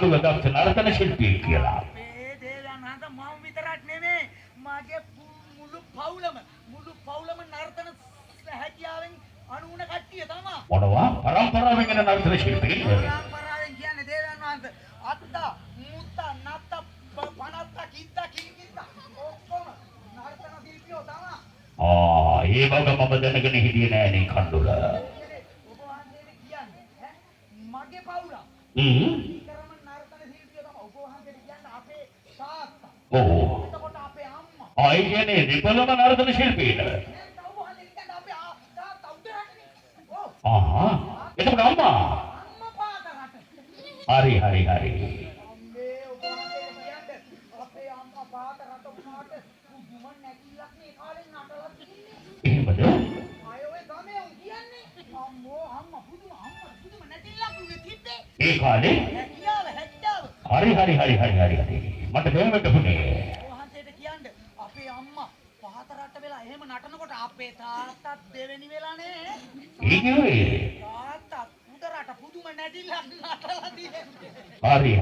පාඩුව දක්ෂ නර්තන ශිල්පියෙක් කියලා. මේ දේවයන්හන්ස මම විතරක් නෙමෙයි මගේ මුළු පවුලම නර්තන හැකියාවෙන් අනුුණ කට්ටිය තමයි. මොනවා පරම්පරාවෙන් එන නර්තන ශිල්පියෙක්. පරම්පරාවෙන් කියන්නේ දේවයන්හන්ස අත්තා මුත්තා නත්තා පනත්තා කිත්තා කිලිකිත්තා ඔක්කොම නර්තන ශිල්පියෝ තමයි. ඒ බව මම දැනගෙන හිටියේ නෑ නේ කණ්ඩුල. ඔබ වහන්සේට කියන්නේ මගේ පවුල. ඊතරම නර්තන ශිල්පියෝ තමයි. ඔබ වහන්සේට කියන්නේ අපේ තාත්තා. ඔව්. එතකොට අපේ අම්මා. ඒ කියන්නේ දෙපළම නර්තන ශිල්පියෙක්. ඔබ වහන්සේට කියන්නේ අපේ තාත්තා උදරටනේ. ඔව්. එතකොට අම්මා. අම්මා පාතරට. හරි. අම්මේ ඔබ වහන්සේට කියන්නේ අපේ අම්මා පාතරට උනාට පුදුම නැකිලක් මේ කාලේ නටලා තින්නේ. එහෙමද? අය ඔය ගමේ උන් කියන්නේ අම්මා පුදුම නැකිලක් උනේ තිබ්බේ. ඒ කාලේ හැකියාව. හරි. මට දැනෙන්න පුනේ. වහන්සේට කියන්නේ අපේ අම්මා පහතරට වෙලා එහෙම නටනකොට අපේ තාත්තත් දෙවෙනි වෙලානේ. ඒ කිව්වේ. තාත්තා උඩරට පුදුම නැටිලා නටලා තියෙන්නේ.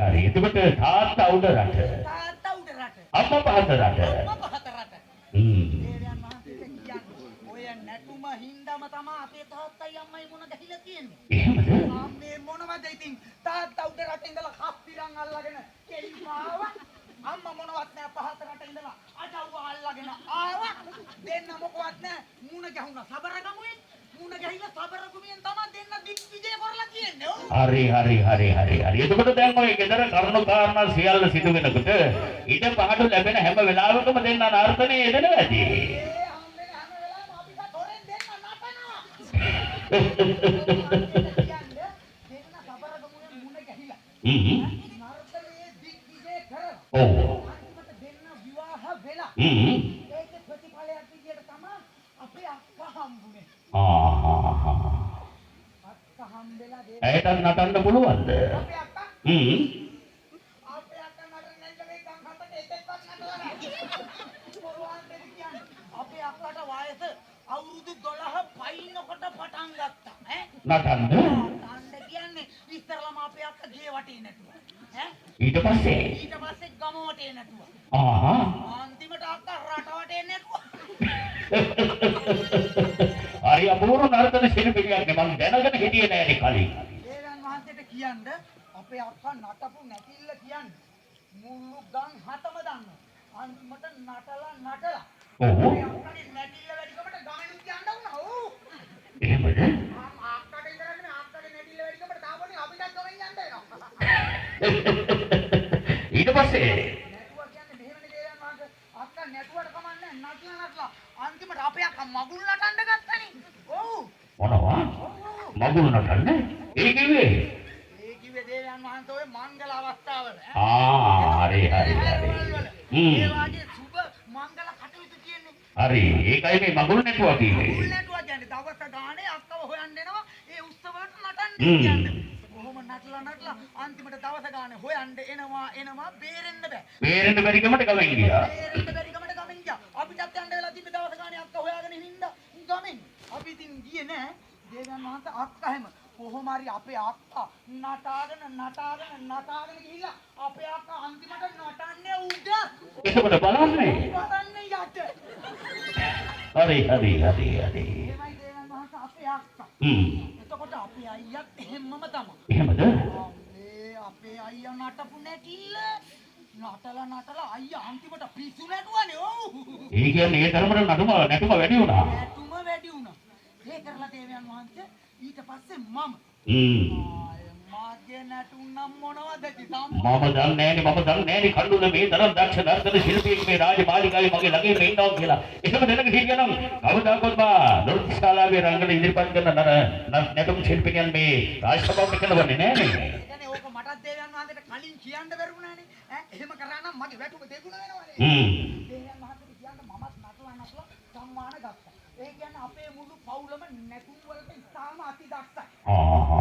හරි. එතකොට තාත්තා උඩරට. තාත්තා උඩරට. අම්මා පහතරට. අම්මා පහතරට. දේවයන් වහන්සේට කියන්නේ ඔය නැටුම හින්දාම තමයි අපේ තාත්තයි අම්මයි මොන ගහිලා තියෙන්නේ. එහෙමද? මේ මොනවද ඉතින් තාත්තා උඩරට ඉඳලා කප්පිරන් අල්ලගෙන කෙලිමාවා. අම්මා මොනවත් නෑ පහතරට ඉඳලා අජව්ව අල්ලගෙන ආවා. දෙන්න මොකවත් නෑ මුණ ගැහුණා සබරගමුවේ. මුණ ගැහිලා සබරගමුවෙන් තමයි දෙන්න දිග්විජය කරලා කියන්නේ. හරි. එතකොට දැන් ඔය ගෙදර කරුණු කාරණා සියල්ල සිදු වෙනකොට ඊට පහඩු ලැබෙන හැම වෙලාවකම දෙන්න නර්තනයේ යෙදෙනවා ඇති. හම්බෙන හැම වෙලාවෙම අපිට තොරෙන් දෙන්න නටනවා. දෙන්න සබරගමුවෙන් මුණ ගැහිලා. නර්තනයේ දිග්විජය කරලා. ඔව්. අන්තිමට දෙන්න විවාහ වෙලා. ඒකේ ප්‍රතිඵලයක් විදියට තමයි අපේ අක්කා හම්බුනේ. අක්කා හම්බෙලා දෙන්න ඇයටත් නටන්න පුළුවන්ද? අපේ අක්කා අපේ අක්කා නටන්නේ නැත්නම් මේ ගම් හතට එකෙක්වත් නටලා නැහැ. පොරවන්තේ කියන්නේ අපේ අක්කට වයස අවුරුදු 12 පයින්නකොට පටන් ගත්තා. නටන්න? නටන්න කියන්නේ ඉස්සරලම අපේ අක්කා ගේ වටේ නැටුවා. ඊට පස්සේ ගම වටේ නැටුවා. අන්තිමට අක්කා රට වටේ නැටුවා. හරි අපූර්ව නර්තන ශිල්පියෙක් නේ මම දැනගෙන හිටියේ නෑනේ කලින්. දේවයන් වහන්සේට කියන්නේ අපේ අක්කා නටපු නැතිල්ල කියන්නේ මුළු ගම් හතම දන්නවා. අන්තිමට නටලා. ඔව්. අපේ අක්කාගේ නැතිල්ල වැඩිකමට ගමෙනුත් යන්න වුණා. ඔව්. එහෙමද? අක්කාට ඉඳලානේ අක්කාගේ නැතිල්ල වැඩිකමට තාපෝනේ අපිටත් ගමෙන් යන්න වෙනවා. ඊට පස්සේ නැටුවා කියන්නේ මෙහෙමනේ දේවයන් වහන්සේ අක්කා නැටුවට කමන්නේ නටලා අන්තිමට අපේ අක්කා මගුල් නටන්න ගත්තනේ. ඔව්. මොනවා? මගුල් නටන්නේ? ඒ කිව්වේ? ඒ කිව්වේ දේවයන් වහන්සේ ඔය මංගල අවස්ථාවල. හරි. ඒ වාගේ සුබ මංගල කටයුතු කියන්නේ. හරි. ඒකයි මේ මගුල් නැටුවා කිව්වේ. මුල් නැටුවා කියන්නේ දවස් ගානේ අක්කව හොයන්න එනවා ඒ උත්සව වලට නටන්න කියන්නේ. කොහොම නටලා අන්තිමට දවස් ගානේ හොයන්න එනවා බේරෙන්න බෑ. බේරෙන්න බැරි කමට ගමෙන් ගියා. අපිටත් යන්න වෙලා තිබ්බ දවස් ගානේ අක්කා හොයාගෙන හින්දා ගමෙන්. අපි ඉතින් ගියේ නෑ. දේවයන් වහන්සේ අක්කා හැම කොහොම හරි අපේ අක්කා නටාගෙන ගිහිල්ලා අපේ අක්කා අන්තිමට නටන්නේ උඩ. එතකොට බලන්නේ. යට. හරි. එමයි දේවයන් වහන්සේ අපේ අක්කා. එතකොට අපේ අයියත් එහෙම්මම තමයි. එහෙමද? අපේ අයියා නටපු නැටිල්ල නටලා අයියා අන්තිමට පිස්සු නැටුවානේ. ඔව්. ඒ කියන්නේ ඒ තරමට නැටුම වැඩි වුණා. නැටුම වැඩි වුණා. ඒ කරලා දේවයන් වහන්සේ ඊට පස්සේ මම මාගේ නැටුම් නම් මොනවද කිසම් මම දන්නේ නෑනේ කණ්ඩුල මේ තරම් දක්ෂ නර්තන ශිල්පියෙක් මේ රාජමාලිගාවේ මගේ ළඟින් ඉන්නවා කියලා. එහෙම දැනගෙන හිටියනම් කවදාකවත් නෘත්‍ය ශාලාවේ රංගන ඉදිරිපත් කරන නැටුම් ශිල්පිනියන් මේ රාජසභාවට කෙලවන්නේ නෑනේ. කියන්නේ ඕක මටත් දේවයන් වහන්සේට කලින් කියන්න බැරුණානේ. එහෙම කරා නම් මගේ වැටුම දෙගුණ වෙනවනේ. දේවයන් වහන්සේට කියන්න මමත් නටලා සම්මාන ගත්තා. ඒ කියන්නේ අපේ මුළු පවුලම නැටුම් වලට ඉතාම අතිදක්ෂයි.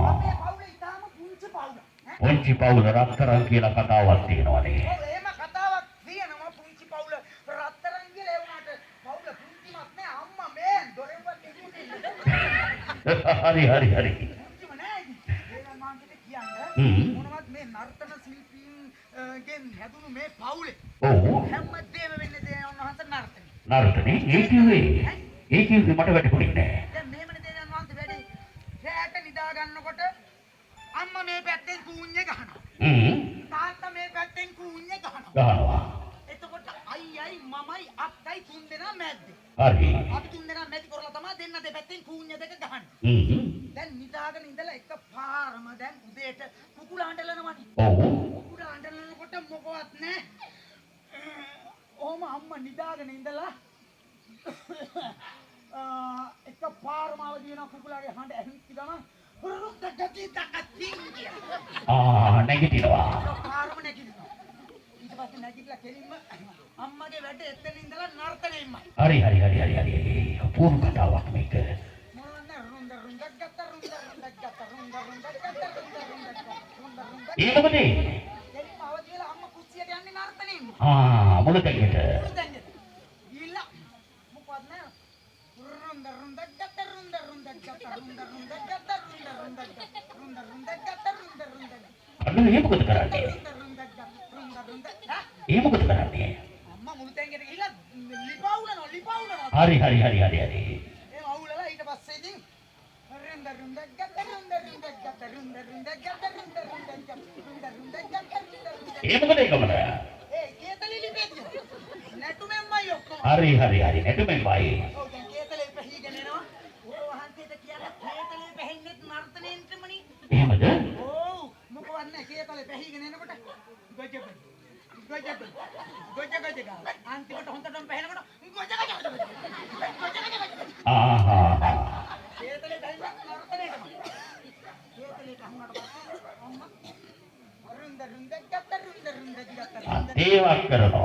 අපේ පවුල ඉතාම පුංචි පවුලක්. පුංචි පවුල රත්තරන් කියලා කතාවක් තියෙනවානේ. ඔව් එහෙම කතාවක් තියෙනවා පුංචි පවුල රත්තරන් කියලා ඒ වුණාට පවුල පුංචිමත් නෑ අම්මා මේ දොරෙන්වත් එන්නේ. හරි. පුංචිම නෑ ඉතින්. දේවයන් වහන්සේට කියන්න මොනවත් මේ නර්තන ශිල්පීන්ගෙන් හැදුණු මේ පවුලේ ඔව් හැමදේම වෙන්නේ දේවයන් වහන්සේ නර්තනය. නර්තනේ ඒ කිව්වේ මට වැටහුනේ නෑ. දැන් මෙහෙමනේ දේවයන් වහන්සේ වැඩේ. රැට නිදා ගන්නකොට අම්මා මේ පැත්තෙන් කූඤ්ඤේ ගහනවා. තාත්තා මේ පැත්තෙන් කූඤ්ඤේ ගහනවා. එතකොට අයියයි මමයි අක්කයි තුන්දෙනා මැද්දේ. හරි. අපි තුන්දෙනා මැදි කරලා තමයි දෙන්න දෙපැත්තෙන් කූඤ්ඤ දෙක ගහන්නේ. දැන් නිදාගෙන ඉඳලා එකපාරම දැන් උදේට කුකුලා හඬලනවනේ. ඔව්. කුකුලා හඬලනකොට මොකවත් නැහැ. ඔහම අම්මා නිදාගෙන ඉඳලා එකපාරම අවදි වෙන කුකුලාගේ හඬ ඇහිච්ච ගමන් රුරුක් ගැටි තකතින් කියලා. නැගිටිනවා. එකපාරම නැගිටිනවා. ඊට පස්සේ නැගිටලා කෙලින්ම අම්මගේ වැඩ එතන ඉඳලා නර්තනෙයින්මයි. හරි. අපූර්ව කතාවක් මේක. මොනවද රුන්ද රුන්දක් ගත්ත රුන්ද රුන්දක් ගත්ත රුන්ද රුන්දක් ගත්ත රුන්ද රුන්දක් ඒ මොකද? කෙලින්ම අවදි වෙලා අම්මා කුස්සියට යන්නේ නර්තනෙයින්ම. මොන දෙයකට? ගිහිල්ලා මොකවත් නෑ. රුන්ද රුන්දක් ගත්ත රුන්ද රුන්දක් ගත්ත රුන්ද රුන්දක් ගත්ත රුන්ද රුන්දක් ගත්ත රුන්ද රුන්දක් ගත්ත රුන්ද රුන්දක් අන්න ඒ මොකද කරන්නේ? ඒ මොකද කරන්නේ? අම්මා මුළු තැන්ගෙට ගිහිල්ලා ලිපවුලනවා. හරි. ඒ අවුලලා ඊට පස්සේ ඉතින් රුන්ද රුන්දක් ගත්ත රුන්ද රුන්දක් ගත්ත රුන්ද රුන්දක් ගත්ත රුන්ද රුන්දක් ගත්ත රුන්ද රුන්දක් ගත්ත ඒ මොකද ඒකමද? කේතලි ලිපෙද්ද නැටුමෙන්මයි ඔක්කොම. හරි. නැටුමෙන් වයි. ඔව් දැන් කේතලේ පැහිගෙන එනවා. ඔය වහන්සේට කියලා කේතලේ පැහින්නෙත් නර්තනෙන්ටමනේ. එහෙමද? ඔව් මොකවත් නැහැ කේතලේ පැහිගෙන එනකොට ගොජ ගා. අන්තිමට හොන්දටම පැහැෙනකොට ගොජ ගා. කේතලේ පැහිලා නර්තනෙටම. කේතලේ පැහුනට පස්සේ අම්මා රුන්ද රුන්ද ගත්ත රුන්ද රුන්ද ගත්ත. ඒවක් කරනවා.